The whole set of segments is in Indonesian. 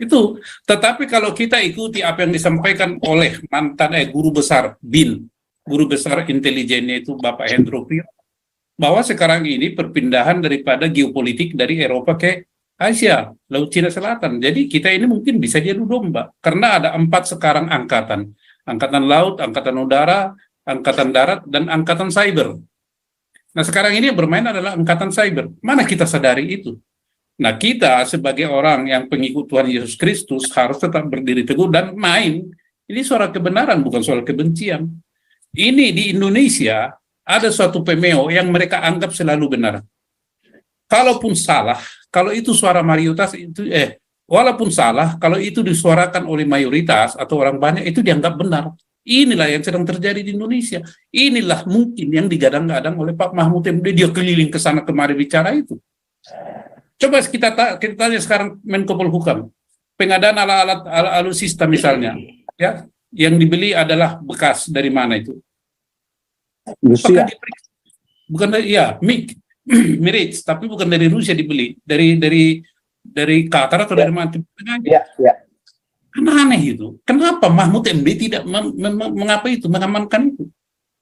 Itu. Tetapi kalau kita ikuti apa yang disampaikan oleh mantan guru besar BIN, guru besar intelijennya itu Bapak Hendro Priyo, bahwa sekarang ini perpindahan daripada geopolitik dari Eropa ke Asia, Laut Cina Selatan. Jadi kita ini mungkin bisa diadu domba, karena ada 4 sekarang angkatan. Angkatan laut, angkatan udara, angkatan darat, dan angkatan cyber. Nah sekarang ini yang bermain adalah angkatan cyber. Mana kita sadari itu? Nah kita sebagai orang yang pengikut Tuhan Yesus Kristus harus tetap berdiri teguh dan main. Ini suara kebenaran, bukan soal kebencian. Ini di Indonesia ada suatu pemeo yang mereka anggap selalu benar. Kalaupun salah, kalau itu suara mayoritas itu walaupun salah, kalau itu disuarakan oleh mayoritas atau orang banyak itu dianggap benar. Inilah yang sedang terjadi di Indonesia. Inilah mungkin yang digadang-gadang oleh Pak Mahfud MD, dia keliling ke sana kemari bicara itu. Coba kita tanya sekarang Menko Polhukam, pengadaan alat alutsista misalnya, ya, yang dibeli adalah bekas dari mana itu? Rusia. Bukan dari MiG, Mirage, tapi bukan dari Rusia dibeli, dari Qatar atau dari mana? Iya. Kan aneh itu. Kenapa Mahfud MD tidak mengapa itu, mengamankan itu?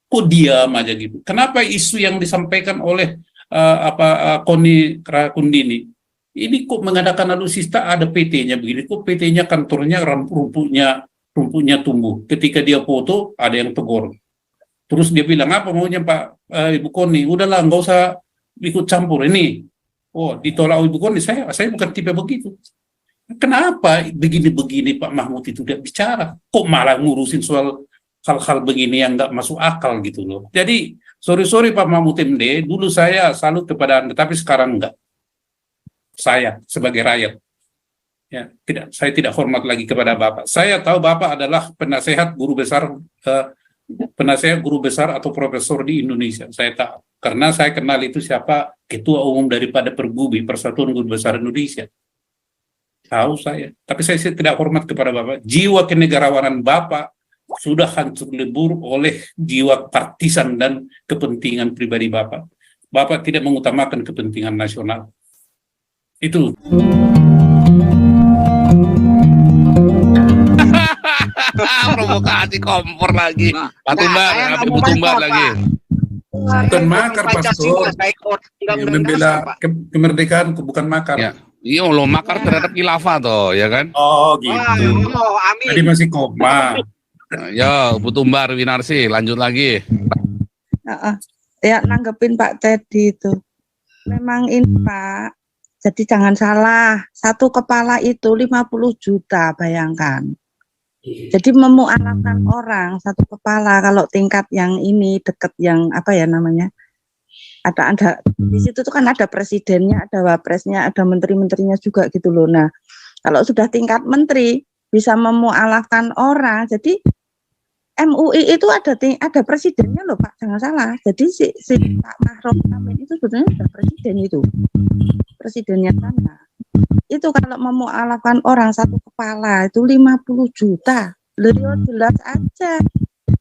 Kok diam aja gitu? Kenapa isu yang disampaikan oleh Koni Kundini ini kok mengadakan alutsista ada PT-nya begini? Kok PT-nya kantornya rumputnya tumbuh? Ketika dia foto ada yang tegur. Terus dia bilang, apa maunya Pak Ibu Koni? Udahlah, nggak usah ikut campur ini. Oh, ditolak Ibu Koni, saya bukan tipe begitu. Kenapa begini-begini Pak Mahfud itu tidak bicara? Kok malah ngurusin soal hal-hal begini yang nggak masuk akal gitu loh. Jadi, sorry Pak Mahfud MD, dulu saya salut kepada Anda, tapi sekarang enggak. Saya sebagai rakyat, ya, saya tidak hormat lagi kepada Bapak. Saya tahu Bapak adalah penasehat guru besar atau profesor di Indonesia. Saya tahu, karena saya kenal itu siapa ketua umum daripada Pergubi, Persatuan Guru Besar Indonesia. Tahu saya, tapi saya tidak hormat kepada Bapak. Jiwa kenegarawanan Bapak sudah hancur lebur oleh jiwa partisan dan kepentingan pribadi Bapak. Bapak tidak mengutamakan kepentingan nasional. Itu. Provokasi kompor lagi. Butumbar lagi. Bukan makar, Pastor. Membela kemerdekaan, bukan makar. Ya. Iya, lo makar terhadap khilafah toh, ya kan? Oh, gitu. Amin. Tadi masih koma. Yo, Butumbar Winarsi, lanjut lagi. Ya, nanggepin Pak Teddy itu. Memang ini Pak, jadi jangan salah, satu kepala itu 50 juta, bayangkan. Jadi memualafkan orang satu kepala, kalau tingkat yang ini deket yang apa ya namanya, ada di situ tuh kan ada presidennya, ada wapresnya, ada menteri-menterinya juga gitu loh. Nah, kalau sudah tingkat menteri bisa memualafkan orang, jadi MUI itu ada presidennya loh Pak, jangan salah. Jadi si Pak Ma'ruf Amin itu sebetulnya sudah presiden itu, presidennya sana. Itu kalau memualafkan orang satu kepala itu 50 juta, beliau jelas aja.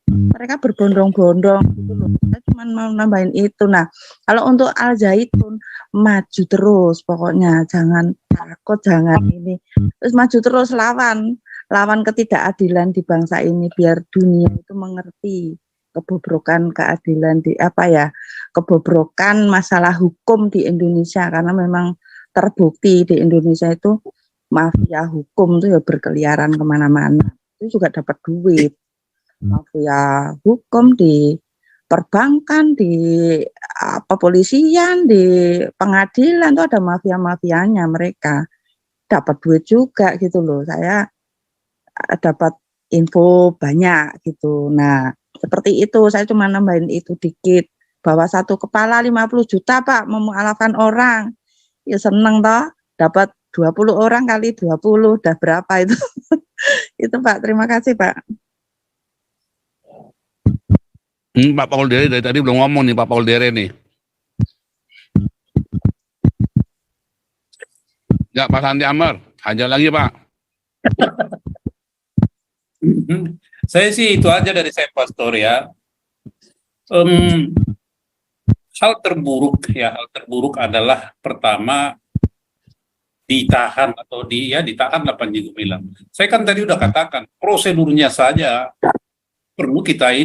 Mereka berbondong-bondong gitu loh. Saya cuma mau nambahin itu. Nah, kalau untuk Al Zaitun maju terus, pokoknya jangan takut, jangan ini. Terus maju terus lawan ketidakadilan di bangsa ini, biar dunia itu mengerti kebobrokan keadilan di kebobrokan masalah hukum di Indonesia, karena memang terbukti di Indonesia itu mafia hukum itu ya berkeliaran kemana-mana. Itu juga dapat duit. Mafia hukum di perbankan, di kepolisian, di pengadilan itu ada mafia-mafianya, mereka dapat duit juga gitu loh. Saya dapat info banyak gitu. Nah, seperti itu, saya cuma nambahin itu dikit, bahwa satu kepala 50 juta Pak memualafkan orang. Ya seneng toh, dapat 20 orang kali 20 udah berapa itu. Itu Pak, terima kasih Pak. Pak Paul Dere dari tadi belum ngomong nih Pak Paul Dere nih. Ya Pak Santi Amar, aja lagi Pak. Saya sih itu aja dari saya Pastor ya. Hal terburuk adalah pertama ditahan atau ditahan lah Panji bilang. Saya kan tadi udah katakan prosedurnya saja perlu kita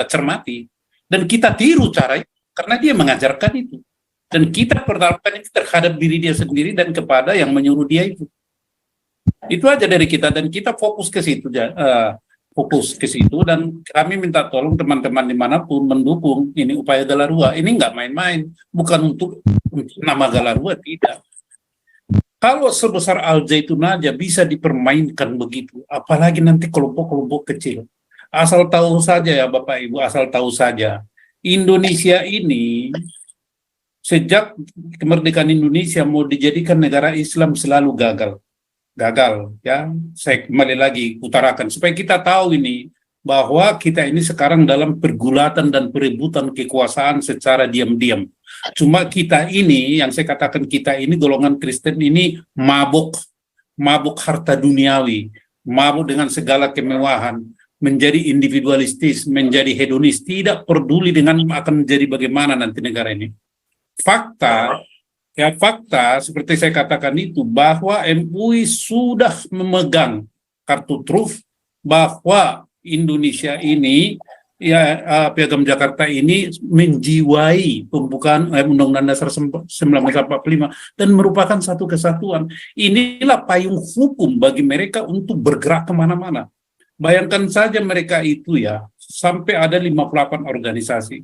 cermati dan kita tiru cara itu karena dia mengajarkan itu dan kita pertaruhkan itu terhadap diri dia sendiri dan kepada yang menyuruh dia itu aja dari kita dan kita fokus ke situ dan kami minta tolong teman-teman dimanapun mendukung ini upaya Galarua ini nggak main-main, bukan untuk nama Galarua, tidak. Kalau sebesar Al Zaitun aja bisa dipermainkan begitu, apalagi nanti kelompok-kelompok kecil. Asal tahu saja ya Bapak Ibu, asal tahu saja. Indonesia ini, sejak kemerdekaan Indonesia mau dijadikan negara Islam selalu gagal. Ya. Saya kembali lagi utarakan, supaya kita tahu ini, bahwa kita ini sekarang dalam pergulatan dan perebutan kekuasaan secara diam-diam. Cuma kita ini, yang saya katakan kita ini, golongan Kristen ini mabuk harta duniawi, mabuk dengan segala kemewahan, menjadi individualistis, menjadi hedonis, tidak peduli dengan akan menjadi bagaimana nanti negara ini. Fakta seperti saya katakan itu, bahwa MUI sudah memegang kartu truf bahwa Indonesia ini, Piagam Jakarta ini menjiwai pembukaan Undang-Undang Dasar 1945 dan merupakan satu kesatuan. Inilah payung hukum bagi mereka untuk bergerak kemana-mana. Bayangkan saja mereka itu ya, sampai ada 58 organisasi.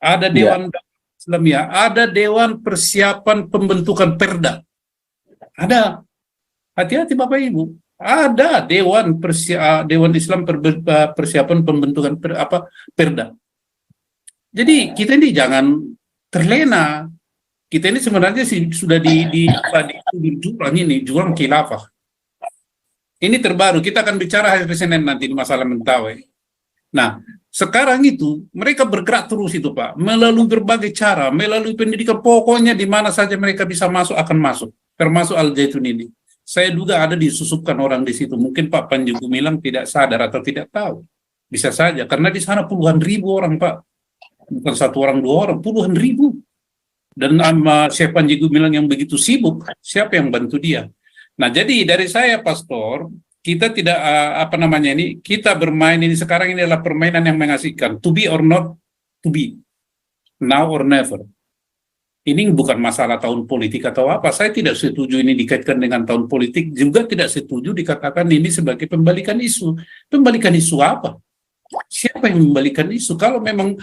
Ada Dewan Islam ya, ada Dewan Persiapan Pembentukan Perda. Ada. Hati-hati Bapak Ibu. Ada Dewan Islam Persiapan Pembentukan Perda. Jadi kita ini jangan terlena. Kita ini sebenarnya sudah di jurang khilafah. Ini terbaru, kita akan bicara hari Senin nanti di masalah Mentawai. Nah, sekarang itu mereka bergerak terus itu Pak, melalui berbagai cara, melalui pendidikan, pokoknya di mana saja mereka bisa masuk akan masuk, termasuk Al Zaitun ini. Saya duga ada disusupkan orang di situ. Mungkin Pak Panji Gumilang tidak sadar atau tidak tahu. Bisa saja, karena di sana puluhan ribu orang Pak. Bukan satu orang, dua orang, puluhan ribu. Dan Syekh Panji Gumilang yang begitu sibuk, siapa yang bantu dia? Nah, jadi dari saya, Pastor, kita tidak, kita bermain ini sekarang ini adalah permainan yang mengasihkan. To be or not to be. Now or never. Ini bukan masalah tahun politik atau apa. Saya tidak setuju ini dikaitkan dengan tahun politik. Juga tidak setuju dikatakan ini sebagai pembalikan isu. Pembalikan isu apa? Siapa yang membalikan isu? Kalau memang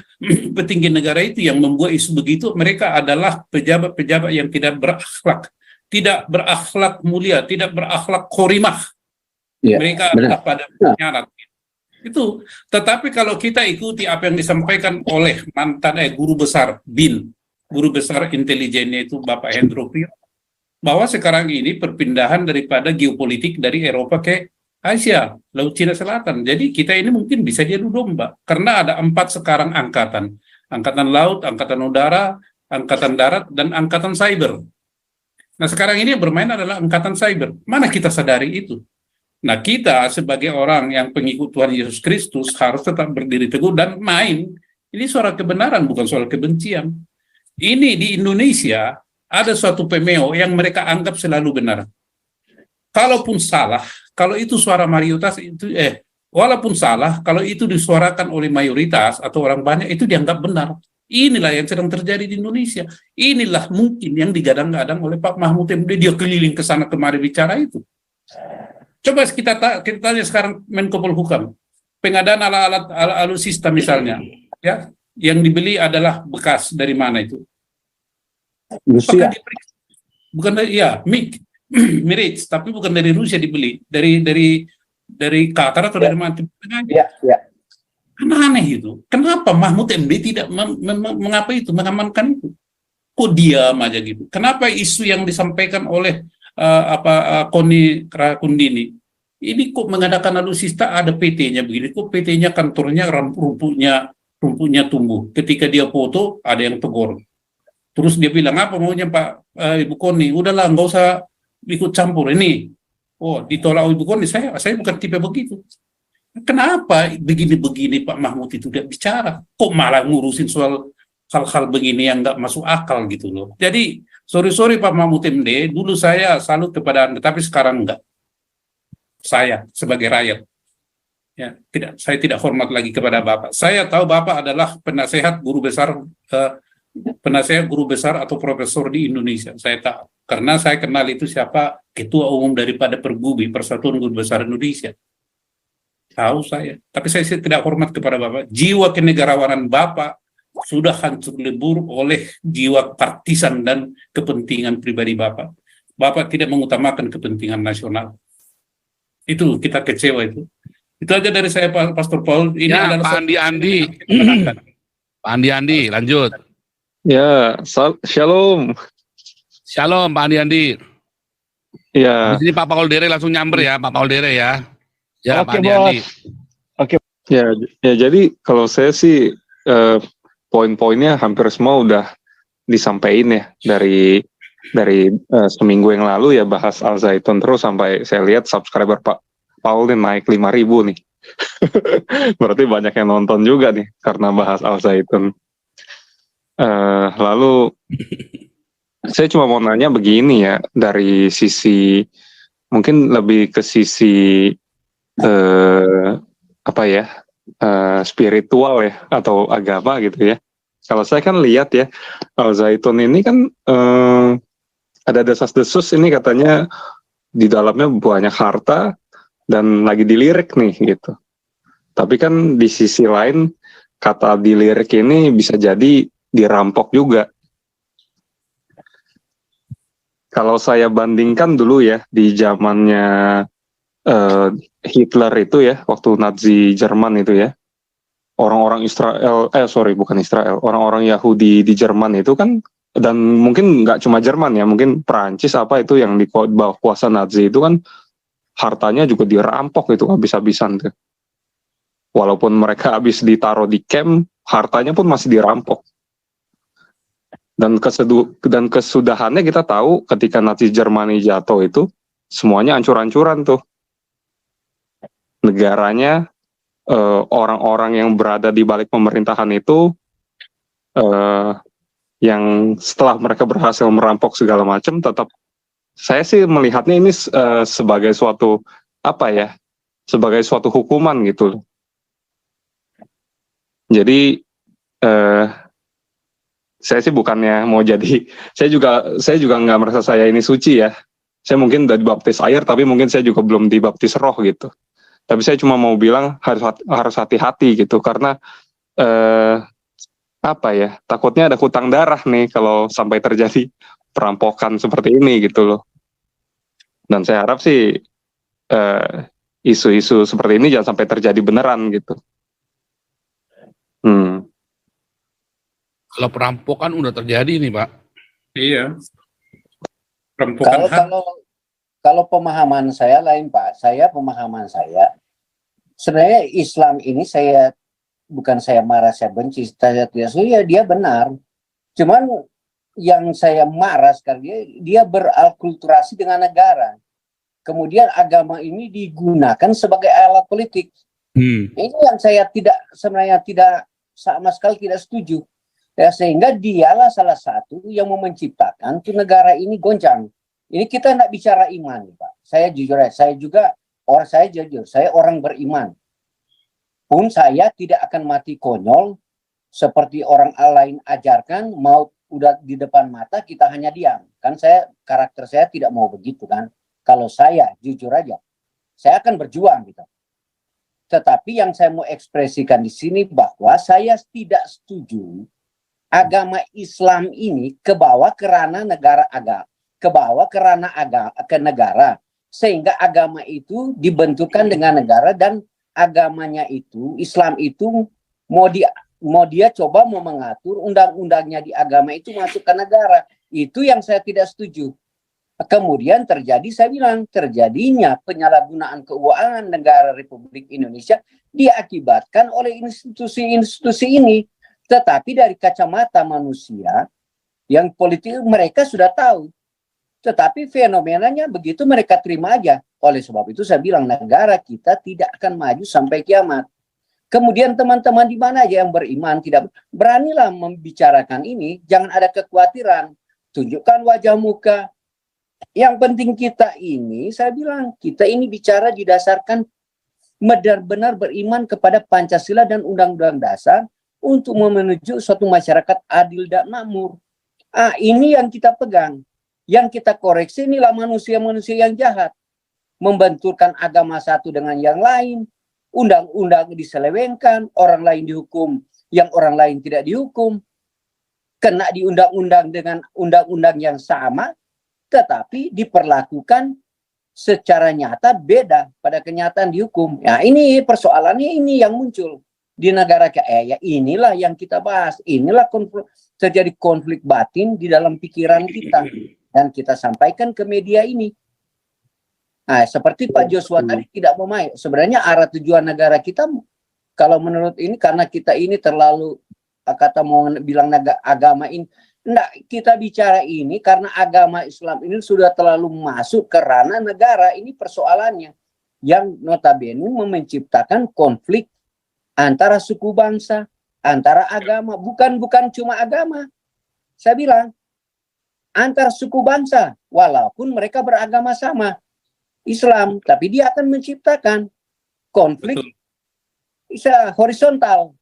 petinggi negara itu yang membuat isu begitu, mereka adalah pejabat-pejabat yang tidak berakhlak. Tidak berakhlak mulia, tidak berakhlak korimah. Ya, mereka adalah pada penyarat. Itu. Tetapi kalau kita ikuti apa yang disampaikan oleh mantan guru besar BIN, guru besar intelijennya itu Bapak Hendro Priyo, bahwa sekarang ini perpindahan daripada geopolitik dari Eropa ke Asia, Laut Cina Selatan. Jadi kita ini mungkin bisa diadu domba, karena ada 4 sekarang angkatan. Angkatan laut, angkatan udara, angkatan darat, dan angkatan cyber. Nah sekarang ini yang bermain adalah angkatan cyber. Mana kita sadari itu? Nah kita sebagai orang yang pengikut Tuhan Yesus Kristus harus tetap berdiri teguh dan main. Ini suara kebenaran, bukan soal kebencian. Ini di Indonesia ada suatu pemeo yang mereka anggap selalu benar. Kalaupun salah, kalau itu suara mayoritas itu walaupun salah, kalau itu disuarakan oleh mayoritas atau orang banyak itu dianggap benar. Inilah yang sedang terjadi di Indonesia. Inilah mungkin yang digadang-gadang oleh Pak Mahfud MD, dia keliling ke sana kemari bicara itu. Coba kita tanya sekarang Menko Polhukam, pengadaan alat alutsista misalnya, ya, yang dibeli adalah bekas dari mana itu? Rusia. Bukan dari Mirage, tapi bukan dari Rusia dibeli, dari Qatar atau dari mana? Ya. Aneh itu. Kenapa Mahfud MD tidak mengamankan itu? Kok diam aja gitu? Kenapa isu yang disampaikan oleh Koni Rakundini ini kok mengadakan alutsista ada PT-nya begini? Kok PT-nya kantornya rumputnya tumbuh? Ketika dia foto ada yang tegur. Terus dia bilang apa maunya Pak Ibu Koni? Udahlah nggak usah ikut campur ini. Oh ditolak Ibu Koni, saya bukan tipe begitu. Kenapa begini-begini Pak Mahfud itu tidak bicara? Kok malah ngurusin soal hal-hal begini yang nggak masuk akal gitu loh. Jadi sorry Pak Mahmud MD, dulu saya salut kepada Anda, tapi sekarang enggak. Saya sebagai rakyat, ya saya tidak hormat lagi kepada Bapak. Saya tahu Bapak adalah penasehat guru besar atau profesor di Indonesia. Saya tahu karena saya kenal itu siapa ketua umum daripada Pergubi, Persatuan Guru Besar Indonesia. Tahu saya, tapi saya tidak hormat kepada Bapak. Jiwa kenegarawanan Bapak sudah hancur lebur oleh jiwa partisan dan kepentingan pribadi Bapak. Bapak tidak mengutamakan kepentingan nasional. Itu kita kecewa itu. Itu aja dari saya, Pastor Paul. Ini Ya, adalah Pak Andi. Pak Andi, lanjut. Ya, shalom. Shalom, Pak Andi. Ya, Di sini Pak Paul Dere langsung nyamber ya, Pak Paul Dere ya. Ya, Oke, Pak Andi. ya. Jadi kalau saya sih poin-poinnya hampir semua udah disampaikan ya dari seminggu yang lalu ya, bahas Al Zaitun terus sampai saya lihat subscriber Pak Paul nih naik 5.000 nih. Berarti banyak yang nonton juga nih karena bahas Al Zaitun. Lalu saya cuma mau nanya begini ya, dari sisi mungkin lebih ke sisi spiritual ya atau agama gitu ya. Kalau saya kan lihat ya, Al Zaitun ini kan ada desas-desus ini katanya di dalamnya banyak harta dan lagi dilirik nih gitu. Tapi kan di sisi lain kata dilirik ini bisa jadi dirampok juga. Kalau saya bandingkan dulu ya di zamannya Hitler itu ya, waktu Nazi Jerman itu ya, orang-orang orang-orang Yahudi di Jerman itu kan, dan mungkin nggak cuma Jerman ya, mungkin Perancis apa itu yang di bawah kuasa Nazi itu kan hartanya juga dirampok itu habis-habisan tuh. Walaupun mereka habis ditaruh di camp, hartanya pun masih dirampok. Dan kesudahannya kita tahu ketika Nazi Jermani jatuh itu semuanya ancur-ancuran tuh. Negaranya, orang-orang yang berada di balik pemerintahan itu, yang setelah mereka berhasil merampok segala macam, tetap saya sih melihatnya ini sebagai suatu sebagai suatu hukuman gitu. Jadi saya sih bukannya mau jadi, saya juga nggak merasa saya ini suci ya. Saya mungkin udah dibaptis air, tapi mungkin saya juga belum dibaptis roh gitu. Tapi saya cuma mau bilang harus hati-hati gitu, karena takutnya ada hutang darah nih kalau sampai terjadi perampokan seperti ini gitu loh. Dan saya harap sih isu-isu seperti ini jangan sampai terjadi beneran gitu. Kalau perampokan udah terjadi nih, Pak. Iya. Perampokan Kalau pemahaman saya lain, Pak. Pemahaman saya sebenarnya Islam ini bukan saya marah, saya benci, saya tidak setuju, ya dia benar. Cuman yang saya marah sekali, dia beralkulturasi dengan negara. Kemudian agama ini digunakan sebagai alat politik. Ini yang saya sebenarnya tidak sama sekali tidak setuju. Ya, sehingga dialah salah satu yang menciptakan tuh negara ini goncang. Ini kita tidak bicara iman, Pak. Saya jujur, saya orang beriman. Pun saya tidak akan mati konyol seperti orang lain ajarkan, maut udah di depan mata kita hanya diam. Kan karakter saya tidak mau begitu kan. Kalau saya jujur aja, saya akan berjuang gitu. Tetapi yang saya mau ekspresikan di sini bahwa saya tidak setuju agama Islam ini kebawa ke ranah negara, sehingga agama itu dibenturkan dengan negara, dan agamanya itu, Islam itu mau dia coba mengatur undang-undangnya di agama itu masuk ke negara. Itu yang saya tidak setuju. Kemudian terjadinya penyalahgunaan keuangan negara Republik Indonesia diakibatkan oleh institusi-institusi ini. Tetapi dari kacamata manusia yang politik mereka sudah tahu. Tetapi fenomenanya begitu mereka terima aja. Oleh sebab itu saya bilang negara kita tidak akan maju sampai kiamat. Kemudian teman-teman di mana aja yang beriman tidak beranilah membicarakan ini, jangan ada kekhawatiran, tunjukkan wajah muka. Yang penting kita ini, saya bilang, kita ini bicara didasarkan benar-benar beriman kepada Pancasila dan Undang-Undang Dasar untuk menuju suatu masyarakat adil dan makmur. Ini yang kita pegang. Yang kita koreksi inilah manusia-manusia yang jahat. Membenturkan agama satu dengan yang lain, undang-undang diselewengkan, orang lain dihukum, yang orang lain tidak dihukum, kena di undang-undang dengan undang-undang yang sama, tetapi diperlakukan secara nyata beda pada kenyataan dihukum. Ya, ini persoalannya ini yang muncul di negara ya inilah yang kita bahas. Inilah terjadi konflik batin di dalam pikiran kita dan kita sampaikan ke media ini. Nah, seperti Pak Joshua tadi tidak mau main. Sebenarnya arah tujuan negara kita, kalau menurut ini karena kita ini terlalu kata mau bilang agama ini, enggak, kita bicara ini karena agama Islam ini sudah terlalu masuk ke ranah negara. Ini persoalannya yang notabene menciptakan konflik antara suku bangsa, antara agama, bukan cuma agama. Saya bilang antar suku bangsa, walaupun mereka beragama sama Islam, tapi dia akan menciptakan konflik horizontal.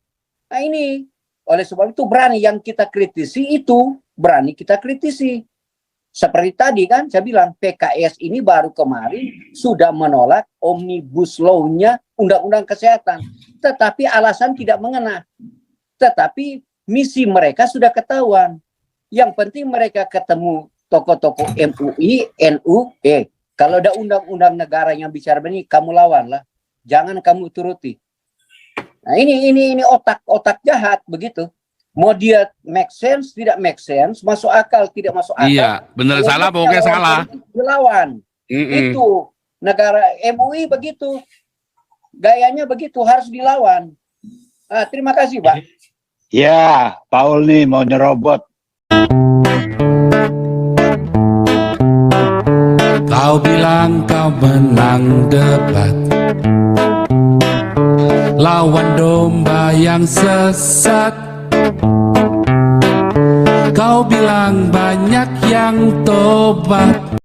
Nah ini, oleh sebab itu berani yang kita kritisi itu, berani kita kritisi. Seperti tadi kan, saya bilang PKS ini baru kemarin sudah menolak Omnibus Law-nya Undang-Undang Kesehatan. Tetapi alasan tidak mengena. Tetapi misi mereka sudah ketahuan. Yang penting mereka ketemu tokoh-tokoh MUI, NU, kalau ada undang-undang negara yang bicara begini, kamu lawanlah. Jangan kamu turuti. Nah ini otak jahat begitu. Mau dia make sense, tidak make sense, masuk akal, tidak masuk akal. Iya, benar salah, pokoknya salah. Dilawan. Itu negara MUI begitu. Gayanya begitu, harus dilawan. Terima kasih, Pak. Ya, Paul nih mau nyerobot. Kau bilang kau menang debat, lawan domba yang sesat. Kau bilang banyak yang tobat,